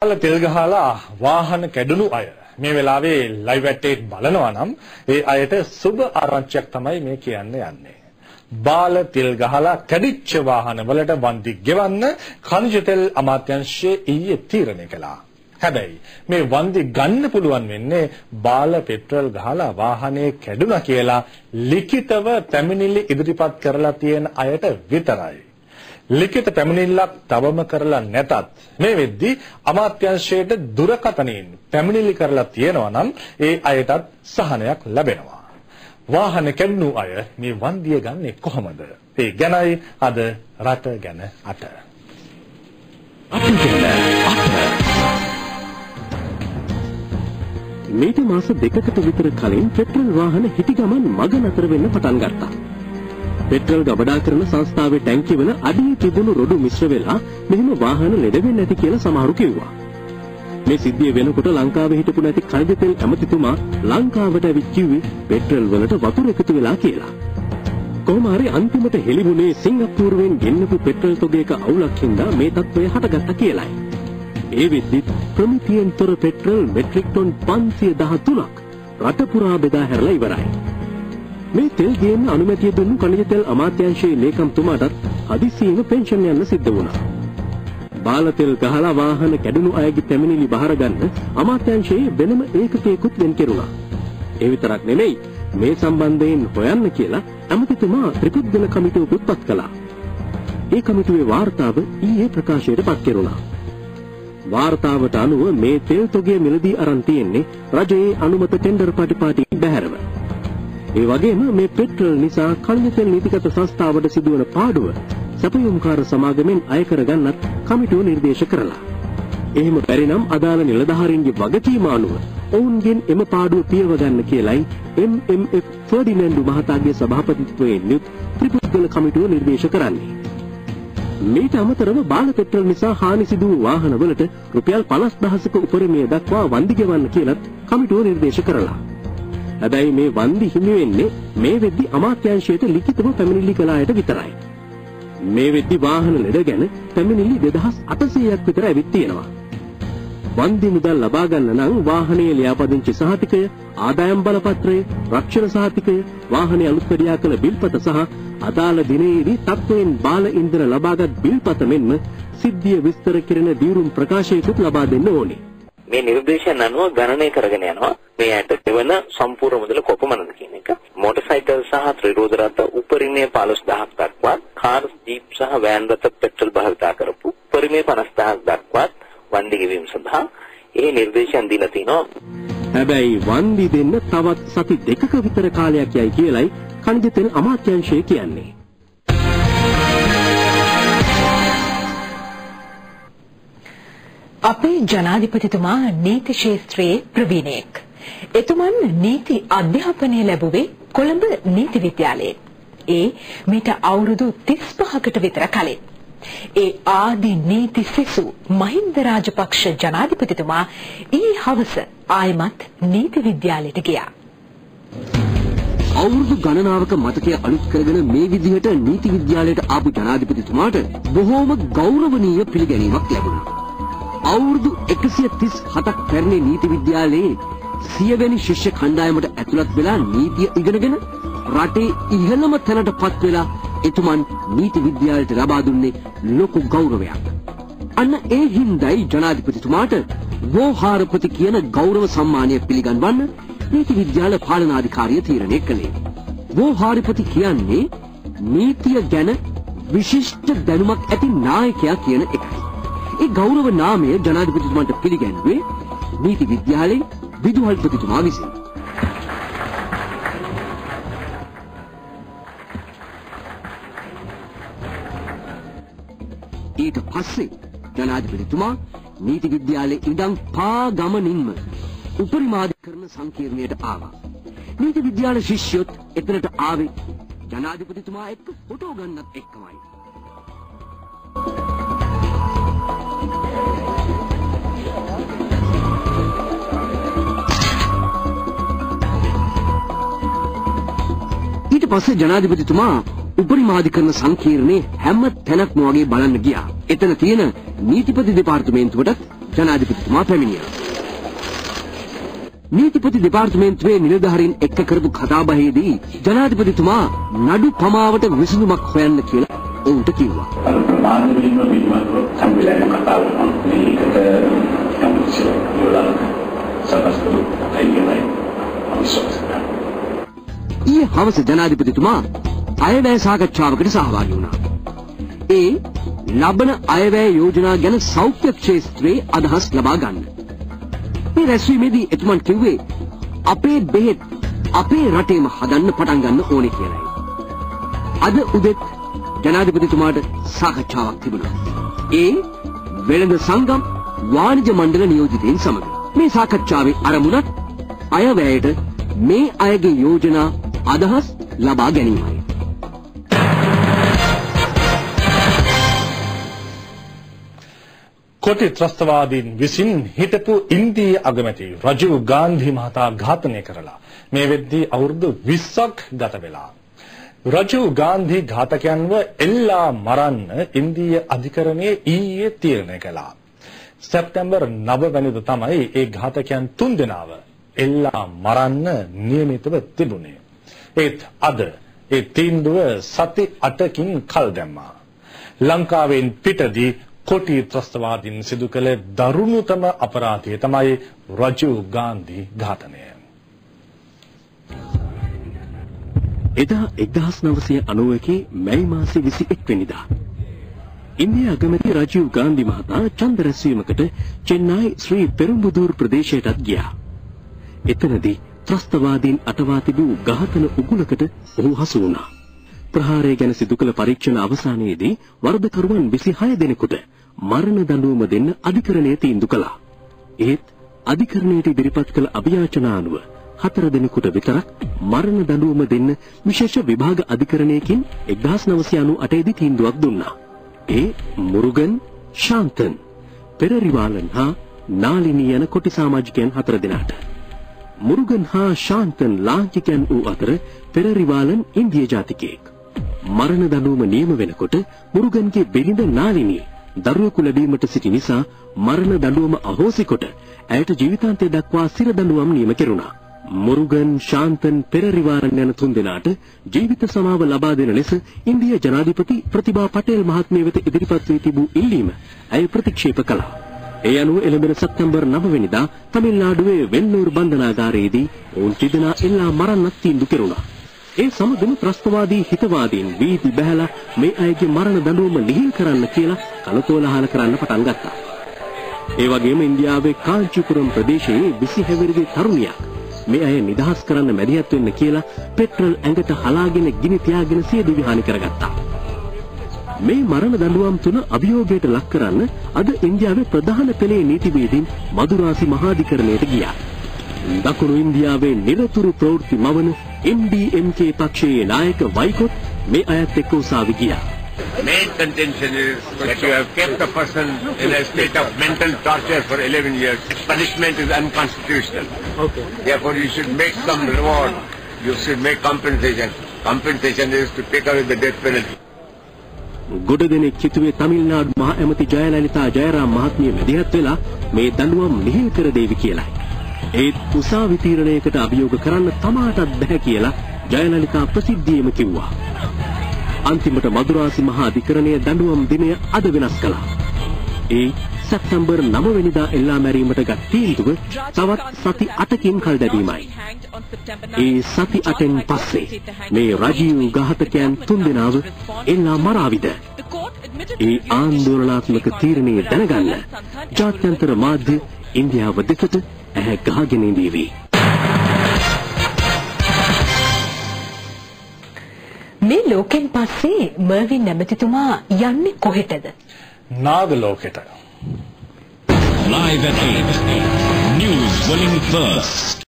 තෙල් ගහලා වාහන කැඩුණු අය මේ වෙලාවේ ලයිව් ඇට් බලනවා නම් ඒ අයට සුබ ආරංචියක් තමයි මේ කියන්න යන්නේ. බාල තෙල් ගහලා කැඩිච්ච වාහන වලට වන්දි ගෙවන්න ඛනිජ තෙල් අමාත්‍යාංශයේ ඊයේ තීරණය කළා. හැබැයි මේ වන්දි ගන්න පුළුවන් වෙන්නේ බාල පෙට්‍රල් ගහලා වාහනේ කැඩුණා කියලා ලිඛිතව පැමිණිලි ඉදිරිපත් කරලා තියෙන අයට විතරයි. ලිඛිත පැමිණිල්ලක් තවම කරලා නැතත් මේ වෙද්දී අමාත්‍යාංශයට දුරකථනයෙන් පැමිණිලි කරලා තියෙනවා නම් ඒ අයටත් සහනයක් ලැබෙනවා. වාහන කැඩුණු අය මේ වන්දිය ගන්නේ කොහොමද? ඒ ගැනයි අද රට ගැන අට. මේට මාස දෙකකට විතර කලින් පෙට්‍රල් වාහන හිටි ගමන් මග නතර වෙන්න පටන් ගත්තා. පෙට්‍රල් ගබඩා කරන සංස්ථාවේ ටැංකිය වල අඩිය තිබුණු රොඩු මිශ්‍ර වෙලා මෙහෙම වාහන ලෙඩ වෙන්නේ නැති කියලා සමහරු කිව්වා. මේ සිද්ධිය වෙනකොට ලංකාවේ හිටපු නැති ඛනිජ තෙල් ඇමතිතුමා ලංකාවට ඇවිත් කිව්වේ පෙට්‍රල් වලට වතුර එකතු වෙලා කියලා. කොහොම හරි අන්තිමට හෙළිවුණේ සිංගප්පූරුවෙන් ගෙන්නපු පෙට්‍රල් තොගයක අවුලක් හින්දා මේ තත්ත්වය හටගත්තා කියලායි. ඒ වෙද්දි ප්‍රමිතියෙන් තොර පෙට්‍රල් මෙට්‍රික් ටොන් 513ක් රට පුරා බෙදා හැරලා ඉවරයි. මේ තෙල් ගේන්න අනුමැතිය දුන්නු ඛනිජ තෙල් අමාත්‍යාංශයේ ලේකම්තුමාටත් හදිසියෙම පෙන්ෂන් යන්න සිද්ධ වුණා. බාල තෙල් ගහලා වාහන කැඩුණු අයගේ පැමිණිලි බහර ගන්න අමාත්‍යාංශයේ වෙනම ඒකකයකුත් වෙන් කෙරුණා. ඒ විතරක් නෙමෙයි මේ සම්බන්ධයෙන් හොයන්න කියලා ඇමතිතුමා ත්‍රිපුද්ගල කමිටුවකුත් පත් කළා. ඒ කමිටුවේ වාර්තාව ඊයේ ප්‍රකාශයට පත් කෙරුණා. වාර්තාවට අනුව මේ තෙල් තොගය මිලදී අරන් තියෙන්නේ රජයේ අනුමත ටෙන්ඩර් පටිපාටි බැහැරව. ඒ වගේම මේ පෙට්‍රල් නිසා ඛනිජ තෙල් නීතිගත සංස්ථාවට සිදුවන පාඩුව සැපයුම්කාර සමාගමෙන් අය කරගන්නත් කමිටුව නිර්දේශ කරලා. එහෙම බැරි නම් අදාළ නිලධාරීන්ගේ වගකීම අනුව ඔවුන්ගෙන් එම පාඩුව පියව ගන්න කියලයි MMF ෆර්ඩිනැන්ඩු මහතාගේ සභාපතිත්වයෙන් යුත් ත්‍රිපුද්ගල කමිටුව නිර්දේශ කරන්නේ. මේට අමතරව බාල පෙට්‍රල් නිසා හානි සිදු වූ වාහනවලට රුපියල් 50,000ක උපරිමය දක්වා වන්දි ගෙවන්න කියලත් කමිටුව නිර්දේශ කරලා. හැබැයි මේ වන්දි හිමි වෙන්නේ මේ වෙද්දි අමාත්‍යාංශයට ලිඛිතව පැමිණිලි කළ අයට විතරයි. මේ වෙද්දි වාහන ලෙඩ ගැන පැමිණිලි 2800ක් විතර ඇවිත් තියෙනවා. වන්දි මුදල් ලබා ගන්න නම් වාහනයේ ලියාපදිංචි සහතිකය, ආදායම් බලපත්‍රය, රක්ෂණ සහතිකය, වාහනේ අලුත් පරියා කළ බිල්පත සහ අදාළ දිනයේදී තත්ත්වයෙන් බාල ඉන්ධන ලබාගත් බිල්පත මෙන්ම සිද්ධිය විස්තර කෙරෙන දියුරුම් ප්‍රකාශයකුත් ලබා දෙන්න ඕනේ. මේ නිර්දේශයන් අනුව ගණනය කරගෙන යනවා මේ ඇට දෙවන සම්පූර්ණ මුදල කොපමණද කියන එක. මොටරසයිකල් සහ ත්‍රිරෝද රථ උපරිමය 15000ක් දක්වා, කාර්, ජීප් සහ වෑන් රථ පෙට්‍රල් භාවිතා කරපු උපරිමය 50000ක් දක්වා වන්දි ගෙවීම සඳහා ඒ නිර්දේශයන් දීලා තිනවා. හැබැයි වන්දි දෙන්න තවත් සති දෙකක විතර කාලයක් යයි කියලයි ඛනිජ තෙල් අමාත්‍යාංශය කියන්නේ. අපේ ජනාධිපතිතුමා නීති ක්ෂේත්‍රයේ ප්‍රවීණයෙක්. එතුමන් නීති අධ්‍යාපනය ලැබුවේ කොළඹ නීති විද්‍යාලයේ. ඒ මීට අවුරුදු 35කට විතර කලින්. ඒ ආදි නීති සෙසු මහින්ද රාජපක්ෂ ජනාධිපතිතුමා ඊ හවස ආයමත් නීති විද්‍යාලයට ගියා. අවුරුදු ගණනාවක මතකය අලුත් කරගෙන මේ විදිහට නීති විද්‍යාලයට ආපු ජනාධිපතිතුමාට බොහෝම ගෞරවනීය පිළිගැනීමක් ලැබුණා. අවුරුදු 137ක් පැරණි නීති විද්‍යාලයේ 100 වෙනි ශිෂ්‍ය කණ්ඩායමට ඇතුළත් වෙලා නීතිය ඉගෙනගෙන රටේ ඉහළම තැනටපත් වෙලා එතුමන් නීති විද්‍යාලයට ලබා දුන්නේ ලොකු ගෞරවයක්. අන්න ඒ හින්දායි ජනාධිපතිතුමාට වෝහාරපති කියන ගෞරව සම්මානය පිළිගන්වන්න නීති විද්‍යාල පාලනාධිකාරිය තීරණය කළේ. වෝහාරපති කියන්නේ නීතිය ගැන විශිෂ්ට දැනුමක් ඇති නායකයා කියන එකයි. ඒ ගෞරව නාමය ජනාධිපතිතුමාට පිළිගැන්වුවේ නීති විද්‍යාලයේ විදුහල්පතිතුමා විසින්. ඊට පස්සේ ජනාධිපතිතුමා නීති විද්‍යාලයේ ඉඳන් පා ගමනින්ම උපරිමාධිකරණ සංකීර්ණයට ආවා. නීති විද්‍යාල ශිෂ්‍යයොත් එතනට ආවේ ජනාධිපතිතුමා එක්ක ෆොටෝ ගන්නත් එක්කමයි. ඊට පස්සේ ජනාධිපතිතුමා උපරිමාධිකරණ සංකීර්ණයේ හැම තැනක්ම වගේ බලන්න ගියා. එතන තියෙන නීතිපති දෙපාර්තමේන්තුවටත් ජනාධිපතිතුමා පැමිණියා. නීතිපති දෙපාර්තමේන්තුවේ නිලධාරීන් එක්ක කරපු කතාබහේදී ජනාධිපතිතුමා නඩු පමාවට විසඳුමක් හොයන්න කියලා ඔවුන්ට කිව්වා. ප්‍රමාණ වීම පිළිබඳව සම්බන්ධයෙන් කතා කරනවා. මේකට යම්කිසි යොදාන සකස්කරු අයියමයි විශ්වාසයි. ඊයේ හවස ජනාධිපතිතුමා අයවැය සාකච්ඡාවකට සහභාගී වුණා. ඒ ලබන අයවැය යෝජනා ගැන සෞඛ්‍ය ක්ෂේත්‍රයේ අදහස් ලබා ගන්න. මේ රැස්වීමේදී එතුමන් කිව්වේ අපේ බෙහෙත් අපේ රටේම හදන්න පටන් ගන්න ඕනේ කියලායි. අද උදේත් ජනාධිපතිතුමාට සාකච්ඡාවක් තිබුණා. ඒ වෙළඳ සංගම් වාණිජ මණ්ඩල නියෝජිතයින් සමග. මේ සාකච්ඡාවේ අරමුණත් අයවැයට මේ අයගේ යෝජනා අදහස් ලබා ගැනීමයි. කොටි ත්‍රස්තවාදීන් විසින් හිටපු ඉන්දීය අගමැති රජීව් ගාන්ධි මහතා ඝාතනය කරලා මේ වෙද්දී අවුරුදු 20ක් ගත වෙලා. රජීව් ගාන්ධි ඝාතකයන්ව එල්ලා මරන්න ඉන්දීය අධිකරණයේ ඊයේ තීරණය කළා. සැප්තැම්බර් 9 වෙනිදා තමයි ඒ ඝාතකයන් 3 දෙනාව එල්ලා මරන්න නියමිතව තිබුණේ. ඒත් අද ඒ තීන්දුව සති 8කින් කල් දැම්මා. ලංකාවෙන් පිටදී කොටි ත්‍රස්තවාදීන් සිදු කළ දරුණුතම අපරාධය තමයි රජීව් ගාන්ධි ඝාතනය. එදා 1991 මැයි මාසේ 21 වෙනිදා ඉන්දියා අගමැති රජීව් ගාන්ධි මහතා ඡන්ද රැස්වීමකට චෙන්නයි ශ්‍රී පෙරම්බුදූර් ප්‍රදේශයටත් ගියා. එතනදී ත්‍රස්තවාදීන් අටවා තිබූ ඝාතන උගුලකට ඔහු හසු වුණා. ප්‍රහාරය ගැන සිදු කළ පරීක්ෂණ අවසානයේදී වරදකරුවන් 26 දෙනෙකුට මරණ දඬුවම දෙන්න අධිකරණය තීන්දුව කළා. ඒත් අධිකරණයට ඉදිරිපත් කළ අභියාචනා අනුව 4 දෙනෙකුට විතරක් මරණ දඬුවම දෙන්න විශේෂ විභාග අධිකරණයකින් 1998 දී තීන්දුවක් දුන්නා. ඒ මුරුගන්, ශාන්තන්, පෙරරිවාලන් හා නාලිනී යන කොටි සමාජිකයන් 4 දෙනාට. මුරුගන් හා ශාන්තන් ලාංකිකයන් වූ අතර පෙරරිවාලන් ඉන්දිය ජාතිකයෙක්. මරණ දඬුවම නියම වෙනකොට මුරුගන්ගේ බිරිඳ නාලිනී දරුවෙකු ලැබීමට සිටි නිසා මරණ දඬුවම අහෝසි කොට ඇයට ජීවිතාන්තය දක්වා සිර දඬුවම් නියම කෙරුණා. මුරුගන්, ශාන්තන්, පෙරරිවාලන් යන 3 දෙනාට ජීවිත සමාව ලබා දෙන ලෙස ඉන්දිය ජනාධිපති ප්‍රතිභා පටේල් මහත්මිය වෙත ඉදිරිපත් වී තිබූ ඉල්ලීම ඇය ප්‍රතික්ෂේප කළා. ඒ අනුව එළඹෙන සැප්තැම්බර් 9 වෙනිදා තමිල්නාඩුවේ වෙන්නූර් බන්ධනාගාරයේදී ඔවුන් තිදෙනා එල්ලා මරන්නත් තීන්දුව කෙරුණා. ඒ සමගම ත්‍රස්තවාදී හිතවාදීන් වීදි බැහැලා මේ අයගේ මරණ දඬුවම ලිහිල් කරන්න කියලා කලකෝලහල කරන්න පටන් ගත්තා. ඒ වගේම ඉන්දියාවේ කාංචිපුරම් ප්‍රදේශයේ 20 හැවිරිදි තරුණියක් මේ අය නිදහස් කරන්න මැදිහත් වෙන්න කියලා පෙට්‍රල් ඇඟට හලාගෙන ගිනි තියාගෙන සිය දිවි හානි කරගත්තා. මේ මරණ දඬුවම් තුන අභියෝගයට ලක් කරන්න අද ඉන්දියාවේ ප්‍රධාන පෙළේ නීතිවේදීන් මදුරාසි මහාධිකරණයට ගියා. දකුණු ඉන්දියාවේ නිරතුරු ප්‍රවෘත්ති මවන MDMK පක්ෂයේ නායක වයිකොත් මේ අයත් එක්ක උසාවි ගියා. Main contention is that you have kept a person in a state of mental torture for 11 years. Punishment is unconstitutional. Okay. Therefore, you should make some reward. You should make compensation. Compensation is to take away the death penalty. ගොඩ දෙනෙක් හිතුවේ තමිල්නාඩු මහ ඇමති ජයලලිතා ජයරාම් මහත්මිය මැදිහත් වෙලා මේ දඬුවම් ලිහිල් කර දෙවි කියලායි. ඒත් උසාවි තීරණයකට අභියෝග කරන්න තමාටත් බැහැ කියලා ජයලලිතා ප්‍රසිද්ධියේම කිව්වා. අන්තිමට මදුරාසි මහා අධිකරණය දඬුවම් දිනය අද වෙනස් කළා. ඒ සැප්තැම්බර් 9 වෙනිදා එල්ලා මැරීමට ගත් තීන්දුව තවත් සති 8කින් කල් දැමීමයි. ඒ සති 8න් පස්සේ මේ රජීව් ඝාතකයන් 3 දෙනාව එල්ලා මරාවිද? ඒ ආන්දෝලනාත්මක තීරණය දැනගන්න ජාත්‍යන්තර මාධ්‍ය ඉන්දියාව දෙකට ඇහැ ගහගෙන ඉඳීවි. මේ ලෝකෙන් පස්සේ මර්වින් නැමැතිතුමා යන්නේ කොහෙටද? නාග ලෝකෙට. Live at 8. News Bulletin First.